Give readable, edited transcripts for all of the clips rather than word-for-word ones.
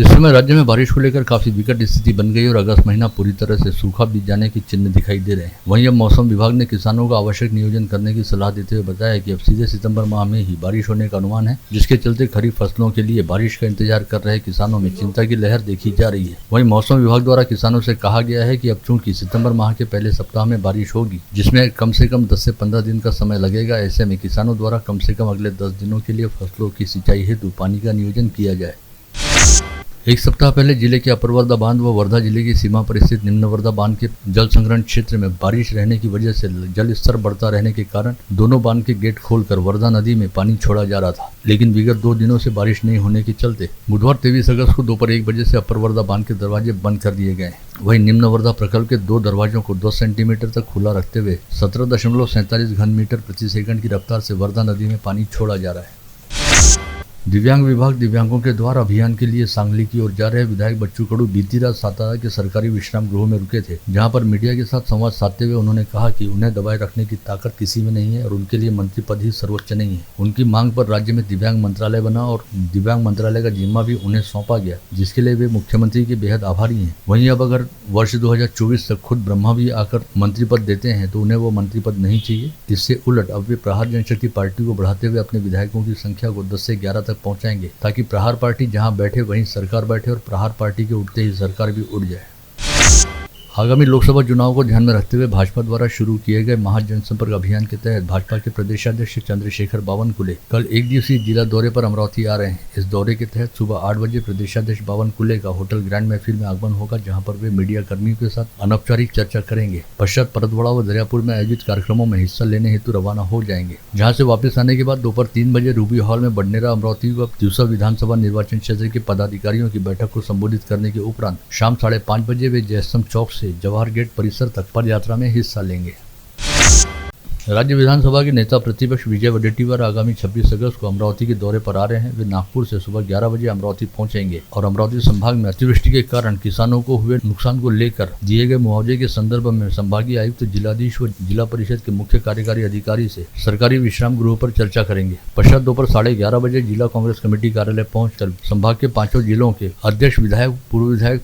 इस समय राज्य में बारिश को लेकर काफी विकट स्थिति बन गई और अगस्त महीना पूरी तरह से सूखा बीत जाने के चिन्ह दिखाई दे रहे हैं। वहीं अब मौसम विभाग ने किसानों को आवश्यक नियोजन करने की सलाह देते हुए बताया कि अब सीधे सितंबर माह में ही बारिश होने का अनुमान है, जिसके चलते खरीफ फसलों के लिए बारिश का इंतजार कर रहे किसानों में चिंता की लहर देखी जा रही है। वहीं मौसम विभाग द्वारा किसानों से कहा गया है कि अब चूंकि सितंबर माह के पहले सप्ताह में बारिश होगी, जिसमें कम से कम 10 से 15 दिन का समय लगेगा, ऐसे में किसानों द्वारा कम से कम अगले 10 दिनों के लिए फसलों की सिंचाई हेतु पानी का नियोजन किया जाए। एक सप्ताह पहले जिले के अपर वर्धा बांध व वर्धा जिले की सीमा पर स्थित निम्न वर्धा बांध के जल संग्रहण क्षेत्र में बारिश रहने की वजह से जल स्तर बढ़ता रहने के कारण दोनों बांध के गेट खोलकर वर्धा नदी में पानी छोड़ा जा रहा था, लेकिन विगत 2 दिनों से बारिश नहीं होने के चलते बुधवार 23 अगस्त को दोपहर 1 बजे से अपर वर्धा बांध के दरवाजे बंद कर दिए गए। वहीं निम्न वर्धा प्रकल्प के 2 दरवाजों को 10 सेंटीमीटर तक खुला रखते हुए 17.47 घन मीटर प्रति सेकंड की रफ्तार से वर्धा नदी में पानी छोड़ा जा रहा है। दिव्यांग विभाग दिव्यांगों के द्वारा अभियान के लिए सांगली की ओर जा रहे विधायक बच्चू कडू बीती रात सातारा के सरकारी विश्राम गृह में रुके थे, जहां पर मीडिया के साथ संवाद साधते हुए उन्होंने कहा कि उन्हें दबाए रखने की ताकत किसी में नहीं है और उनके लिए मंत्री पद ही सर्वोच्च नहीं है। उनकी मांग पर राज्य में दिव्यांग मंत्रालय बना और दिव्यांग मंत्रालय का जिम्मा भी उन्हें सौंपा गया, जिसके लिए वे मुख्यमंत्री के बेहद आभारी है। वहीं अब अगर वर्ष 2024 तक खुद ब्रह्मा भी आकर मंत्री पद देते हैं तो उन्हें वो मंत्री पद नहीं चाहिए। इससे उलट अब वे प्रहार जनशक्ति पार्टी को बढ़ाते हुए अपने विधायकों की संख्या को 10 से 11 तक पहुंचाएंगे, ताकि प्रहार पार्टी जहां बैठे वहीं सरकार बैठे और प्रहार पार्टी के उठते ही सरकार भी उठ जाए। आगामी लोकसभा चुनाव को ध्यान में रखते हुए भाजपा द्वारा शुरू किए गए महाजनसंपर्क अभियान के तहत भाजपा के प्रदेशाध्यक्ष चंद्रशेखर बावनकुले कल 1 दिवसीय जिला दौरे पर अमरावती आ रहे हैं। इस दौरे के तहत सुबह 8 बजे प्रदेशाध्यक्ष बावनकुले का होटल ग्रैंड महफिल में आगमन होगा, जहां पर वे मीडिया कर्मियों के साथ अनौपचारिक चर्चा करेंगे। पश्चात परतवाड़ा व दरियापुर में आयोजित कार्यक्रमों में हिस्सा लेने हेतु रवाना हो जाएंगे, जहाँ से वापस आने के बाद दोपहर 3 बजे रूबी हॉल में बडनेरा अमरावती व तिवसा विधानसभा निर्वाचन क्षेत्र के पदाधिकारियों की बैठक को संबोधित करने के उपरांत शाम 5:30 बजे वे जयस्तंभ चौक से जवाहर गेट परिसर तक पद यात्रा में हिस्सा लेंगे। राज्य विधानसभा के नेता प्रतिपक्ष विजय वडेट्टीवार आगामी 26 अगस्त को अमरावती के दौरे पर आ रहे हैं। वे नागपुर से सुबह 11 बजे अमरावती पहुंचेंगे और अमरावती संभाग में अतिवृष्टि के कारण किसानों को हुए नुकसान को लेकर दिए गए मुआवजे के संदर्भ में संभागीय आयुक्त, जिलाधीश व जिला परिषद के मुख्य कार्यकारी अधिकारी से सरकारी विश्राम गृह पर चर्चा करेंगे। पश्चात दोपहर 11:30 बजे जिला कांग्रेस कमेटी कार्यालय पहुंचकर संभाग के 5 जिलों के अध्यक्ष, विधायक,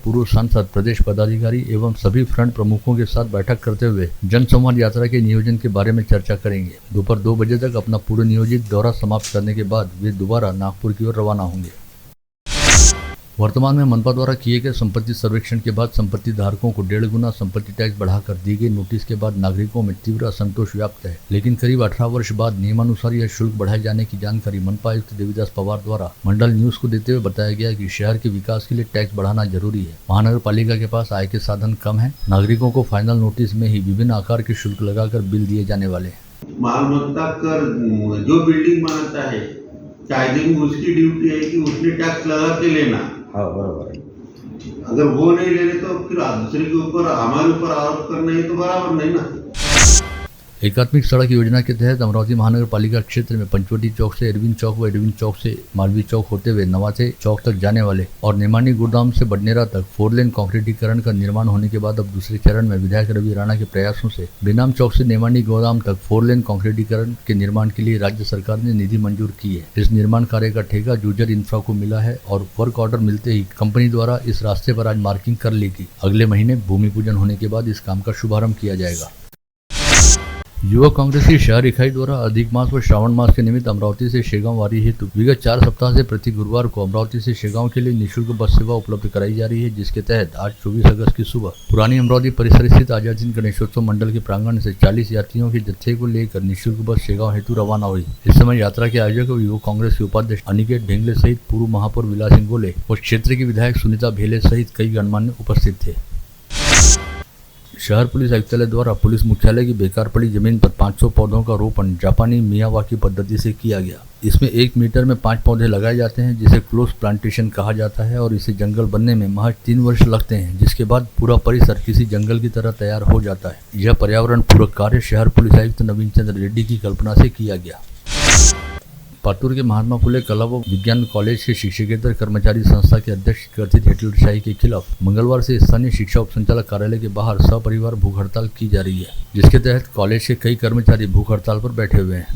पूर्व सांसद, प्रदेश पदाधिकारी एवं सभी फ्रंट प्रमुखों के साथ बैठक करते हुए जनसंवाद यात्रा के नियोजन के बारे में चर्चा करेंगे। दोपहर 2 बजे तक अपना पूर्व नियोजित दौरा समाप्त करने के बाद वे दोबारा नागपुर की ओर रवाना होंगे। वर्तमान में मनपा द्वारा किए गए संपत्ति सर्वेक्षण के बाद संपत्ति धारकों को 1.5 गुना संपत्ति टैक्स बढ़ाकर दी गई नोटिस के बाद नागरिकों में तीव्र असंतोष व्याप्त है, लेकिन करीब 18 वर्ष बाद नियमानुसार यह शुल्क बढ़ाए जाने की जानकारी मनपा आयुक्त देवीदास पवार द्वारा मंडल न्यूज को देते हुए बताया गया कि शहर के विकास के लिए टैक्स बढ़ाना जरूरी है। महानगर पालिका के पास आय के साधन कम है। नागरिकों को फाइनल नोटिस में ही विभिन्न आकार के शुल्क लगाकर बिल दिए जाने वाले हैं। मालमत्ता कर जो बिल्डिंग बनाता है, कायदे में उसकी ड्यूटी है कि उसने टैक्स लगा के लेना। हाँ, बराबर है। अगर वो नहीं ले रहे तो फिर दूसरे के ऊपर, हमारे ऊपर आरोप करना है तो बराबर नहीं ना। एकात्मिक सड़क योजना के तहत अमरावती महानगर पालिका क्षेत्र में पंचवटी चौक से अरविंद चौक व अरविंद चौक से मालवीय चौक होते हुए नवासे चौक तक जाने वाले और नेमानी गोदाम से बडनेरा तक 4 लेन कंक्रीटीकरण का निर्माण होने के बाद अब दूसरे चरण में विधायक रवि राणा के प्रयासों से बेनाम चौक से नेमानी गोदाम तक 4 लेन कंक्रीटीकरण के निर्माण के लिए राज्य सरकार ने निधि मंजूर की है। इस निर्माण कार्य का ठेका जूजर इंफ्रा को मिला है और वर्क ऑर्डर मिलते ही कंपनी द्वारा इस रास्ते पर आज मार्किंग कर ली थी। अगले महीने भूमि पूजन होने के बाद इस काम का शुभारंभ किया जाएगा। युवा कांग्रेस की शहर इकाई द्वारा अधिक मास व श्रावण मास के निमित्त अमरावती से शेगांव वारी हेतु विगत 4 सप्ताह से प्रति गुरुवार को अमरावती से शेगांव के लिए निःशुल्क बस सेवा उपलब्ध कराई जा रही है, जिसके तहत आज 24 अगस्त की सुबह पुरानी अमरावती परिसर स्थित आजाद हिंद गणेशोत्सव मंडल के प्रांगण से 40 यात्रियों के जत्थे को लेकर निःशुल्क बस शेगांव हेतु रवाना हुई। इस समय यात्रा के आयोजक युवा कांग्रेस के उपाध्यक्ष अनिकेत ढेंगले सहित पूर्व महापौर विलास सिंह गोले और क्षेत्र के विधायक सुनीता भेले सहित कई गणमान्य उपस्थित थे। शहर पुलिस आयुक्तालय द्वारा पुलिस मुख्यालय की बेकार पड़ी जमीन पर 500 पौधों का रोपण जापानी मियावाकी पद्धति से किया गया। इसमें 1 मीटर में 5 पौधे लगाए जाते हैं, जिसे क्लोज प्लांटेशन कहा जाता है और इसे जंगल बनने में महज 3 वर्ष लगते हैं, जिसके बाद पूरा परिसर किसी जंगल की तरह तैयार हो जाता है। यह पर्यावरण पूरक कार्य शहर पुलिस आयुक्त नवीन चंद्र रेड्डी की कल्पना से किया गया। पातुर के महात्मा फुले कला व विज्ञान कॉलेज के शिक्षकेतर कर्मचारी संस्था के अध्यक्ष कथित हिटलरशाही के खिलाफ मंगलवार से स्थानीय शिक्षा उपसंचालक कार्यालय के बाहर सपरिवार भूख हड़ताल की जा रही है, जिसके तहत कॉलेज के कई कर्मचारी भूख हड़ताल पर बैठे हुए हैं।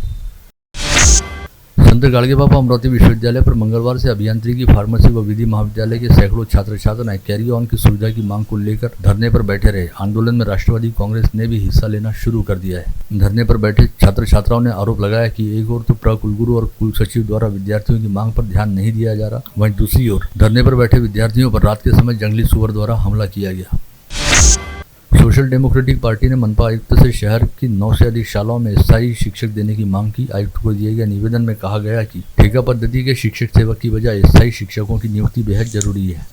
संत गाड़गे बाबा अमरावती विश्वविद्यालय पर मंगलवार से अभियांत्रिकी, फार्मेसी व विधि महाविद्यालय के सैकड़ों छात्र छात्राएं कैरी ऑन की सुविधा की मांग को लेकर धरने पर बैठे रहे। आंदोलन में राष्ट्रवादी कांग्रेस ने भी हिस्सा लेना शुरू कर दिया है। धरने पर बैठे छात्र छात्राओं ने आरोप लगाया कि एक ओर तो प्रकुलगुरु और कुल सचिव द्वारा विद्यार्थियों की मांग पर ध्यान नहीं दिया जा रहा, वहीं दूसरी ओर धरने पर बैठे विद्यार्थियों पर रात के समय जंगली सुअर द्वारा हमला किया गया। सोशल डेमोक्रेटिक पार्टी ने मनपा आयुक्त से शहर की 9 से अधिक शालाओं में स्थायी शिक्षक देने की मांग की। आयुक्त को दिए गए निवेदन में कहा गया कि ठेका पद्धति के शिक्षक सेवक की बजाय स्थायी शिक्षकों की नियुक्ति बेहद जरूरी है।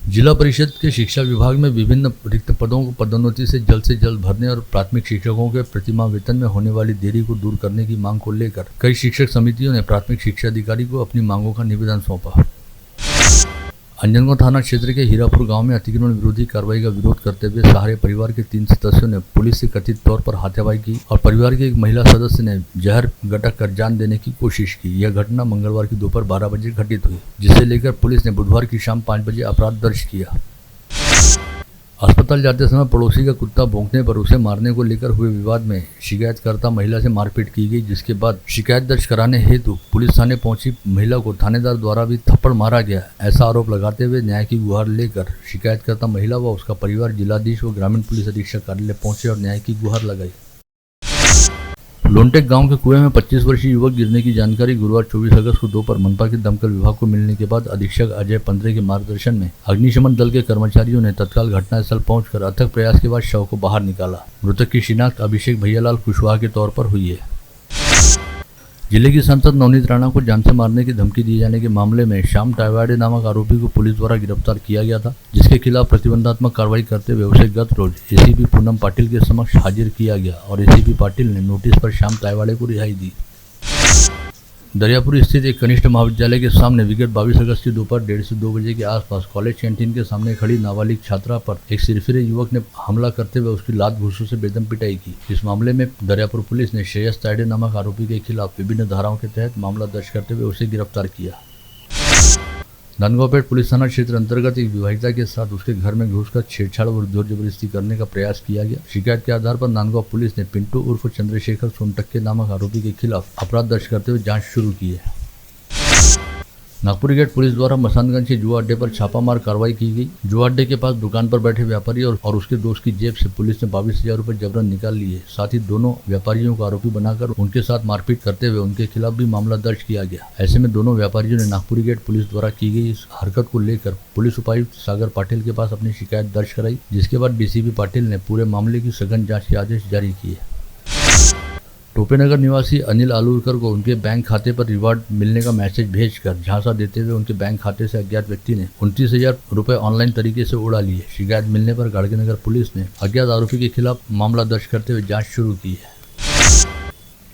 जिला परिषद के शिक्षा विभाग में विभिन्न रिक्त पदों को पदोन्नति से जल्द भरने और प्राथमिक शिक्षकों के प्रतिमाह वेतन में होने वाली देरी को दूर करने की मांग को लेकर कई शिक्षक समितियों ने प्राथमिक शिक्षा अधिकारी को अपनी मांगों का निवेदन सौंपा। अंजनगांव थाना क्षेत्र के हीरापुर गांव में अतिक्रमण विरोधी कार्रवाई का विरोध करते हुए सहारे परिवार के 3 सदस्यों ने पुलिस से कथित तौर पर हाथापाई की और परिवार की एक महिला सदस्य ने जहर गटक कर जान देने की कोशिश की। यह घटना मंगलवार की दोपहर 12 बजे घटित हुई, जिसे लेकर पुलिस ने बुधवार की शाम 5 बजे अपराध दर्ज किया। अस्पताल जाते समय पड़ोसी का कुत्ता भौंकने पर उसे मारने को लेकर हुए विवाद में शिकायतकर्ता महिला से मारपीट की गई, जिसके बाद शिकायत दर्ज कराने हेतु पुलिस थाने पहुंची महिला को थानेदार द्वारा भी थप्पड़ मारा गया। ऐसा आरोप लगाते हुए न्याय की गुहार लेकर शिकायतकर्ता महिला व उसका परिवार जिलाधीश व ग्रामीण पुलिस अधीक्षक कार्यालय पहुंचे और न्याय की गुहार लगाई। लोनटेक गांव के कुएं में 25 वर्षीय युवक गिरने की जानकारी गुरुवार 24 अगस्त को दोपहर मनपा के दमकल विभाग को मिलने के बाद अधीक्षक अजय पंद्रे के मार्गदर्शन में अग्निशमन दल के कर्मचारियों ने तत्काल घटनास्थल पहुंचकर अथक प्रयास के बाद शव को बाहर निकाला। मृतक की शिनाख्त अभिषेक भैयालाल कुशवाहा के तौर पर हुई है। जिले की सांसद नवनीत राणा को जान से मारने की धमकी दिए जाने के मामले में श्याम टायवाड़े नामक आरोपी को पुलिस द्वारा गिरफ्तार किया गया था, जिसके खिलाफ प्रतिबंधात्मक कार्रवाई करते हुए उसे गत रोज एसीपी पूनम पाटिल के समक्ष हाजिर किया गया और एसीपी पाटिल ने नोटिस पर श्याम टायवाड़े को रिहाई दी। दरियापुर स्थित एक कनिष्ठ महाविद्यालय के सामने विगत 22 अगस्त की दोपहर 1:30 से 2 बजे के आसपास कॉलेज कैंटीन के सामने खड़ी नाबालिग छात्रा पर एक सिरफिरे युवक ने हमला करते हुए उसकी लात घूंसों से बेदम पिटाई की। इस मामले में दरियापुर पुलिस ने श्रेयस तायडे नामक आरोपी के खिलाफ विभिन्न धाराओं के तहत मामला दर्ज करते हुए उसे गिरफ्तार किया। नंदगांवपेट पुलिस थाना क्षेत्र अंतर्गत एक विवाहिता के साथ उसके घर में घुसकर छेड़छाड़ और जोर जबरदस्ती करने का प्रयास किया गया। शिकायत के आधार पर नांदगांव पुलिस ने पिंटू उर्फ चंद्रशेखर सोनटक्के नामक आरोपी के खिलाफ अपराध दर्ज करते हुए जांच शुरू की है। नागपुर गेट पुलिस द्वारा मसानगंज के जुआ अड्डे पर छापामार कार्रवाई की गई। जुआ अड्डे के पास दुकान पर बैठे व्यापारी और उसके दोस्त की जेब से पुलिस ने 22,000 रुपए जबरन निकाल लिए। साथ ही दोनों व्यापारियों को आरोपी बनाकर उनके साथ मारपीट करते हुए उनके खिलाफ भी मामला दर्ज किया गया। ऐसे में दोनों व्यापारियों ने नागपुर गेट पुलिस द्वारा की गई इस हरकत को लेकर पुलिस उपायुक्त सागर पाटिल के पास अपनी शिकायत दर्ज कराई, जिसके बाद डीसीपी पाटिल ने पूरे मामले की सघन जाँच के आदेश जारी किए। टोपेनगर निवासी अनिल आलूरकर को उनके बैंक खाते पर रिवार्ड मिलने का मैसेज भेजकर झांसा देते हुए उनके बैंक खाते से अज्ञात व्यक्ति ने 29,000 रुपए ऑनलाइन तरीके से उड़ा लिए। शिकायत मिलने पर गाड़गेनगर पुलिस ने अज्ञात आरोपी के खिलाफ मामला दर्ज करते हुए जांच शुरू की है।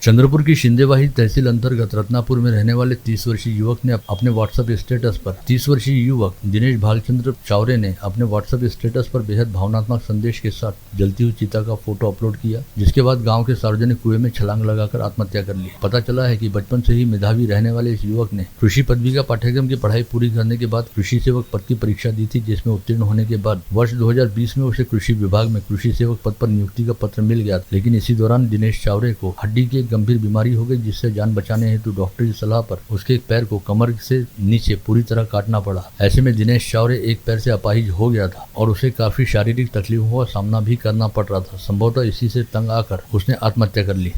चंद्रपुर की शिंदेवाही तहसील अंतर्गत रत्नापुर में रहने वाले 30 वर्षीय युवक ने अपने व्हाट्सएप स्टेटस पर 30 वर्षीय युवक दिनेश भालचंद्र चावरे ने अपने व्हाट्सएप स्टेटस पर बेहद भावनात्मक संदेश के साथ जलती हुई चिता का फोटो अपलोड किया, जिसके बाद गांव के सार्वजनिक कुएं में छलांग लगाकर आत्महत्या कर ली। पता चला है कि बचपन से ही मेधावी रहने वाले इस युवक ने कृषि पदवी का पाठ्यक्रम की पढ़ाई पूरी करने के बाद कृषि सेवक पद की परीक्षा दी थी, जिसमें उत्तीर्ण होने के बाद वर्ष 2020 में उसे कृषि विभाग में कृषि सेवक पद पर नियुक्ति का पत्र मिल गया। लेकिन इसी दौरान दिनेश चावरे को हड्डी की एक गंभीर बीमारी हो गई, जिससे जान बचाने हेतु डॉक्टर की सलाह पर उसके एक पैर को कमर से नीचे पूरी तरह काटना पड़ा। ऐसे में दिनेश चावरे एक पैर से अपाहिज हो गया था और उसे काफी शारीरिक तकलीफों का सामना भी करना पड़ रहा था। संभवतः इसी से तंग आकर उसने आत्महत्या कर ली।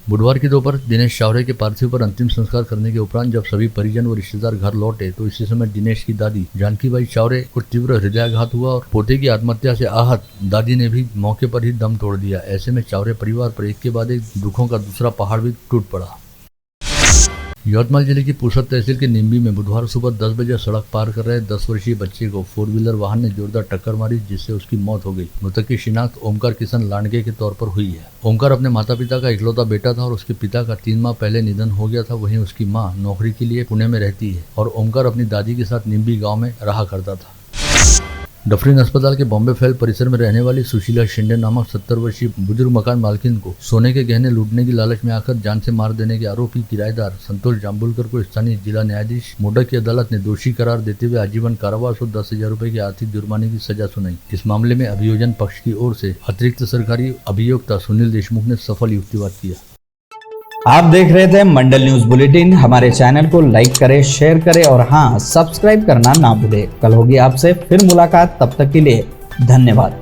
बुधवार की दोपहर दिनेश चावरे के पार्थिव पर अंतिम संस्कार करने के उपरांत जब सभी परिजन व रिश्तेदार घर लौटे तो इसी समय दिनेश की दादी जानकीबाई चावरे को तीव्र हृदयाघात हुआ और पोते की आत्महत्या से आहत दादी ने भी मौके पर ही दम तोड़ दिया। ऐसे में चावरे परिवार पर एक के बाद एक दुखों का दूसरा पहाड़ भी टूट पड़ा। यवतमाल जिले की पुसद तहसील के निम्बी में बुधवार सुबह 10 बजे सड़क पार कर रहे 10 वर्षीय बच्चे को 4 व्हीलर वाहन ने जोरदार टक्कर मारी, जिससे उसकी मौत हो गई। मृतक की शिनाख्त ओमकार किशन लांडगे के तौर पर हुई है। ओमकार अपने माता पिता का इकलौता बेटा था और उसके पिता का 3 माह पहले निधन हो गया था। वहीं उसकी मां नौकरी के लिए पुणे में रहती है और ओमकार अपनी दादी के साथ निम्बी गाँव में रहा करता था। डफरिन अस्पताल के बॉम्बे फैल परिसर में रहने वाली सुशीला शिंदे नामक 70 वर्षीय बुजुर्ग मकान मालकिन को सोने के गहने लूटने की लालच में आकर जान से मार देने के आरोपी किराएदार संतोष जाम्बुलकर को स्थानीय जिला न्यायाधीश मोडक की अदालत ने दोषी करार देते हुए आजीवन कारावास और 10,000 रुपए के आर्थिक जुर्माने की सजा सुनाई। इस मामले में अभियोजन पक्ष की ओर से अतिरिक्त सरकारी अभियोक्ता सुनील देशमुख ने सफल युक्तिवाद किया। आप देख रहे थे मंडल न्यूज बुलेटिन। हमारे चैनल को लाइक करें, शेयर करें और हाँ, सब्सक्राइब करना ना भूलें। कल होगी आपसे फिर मुलाकात, तब तक के लिए धन्यवाद।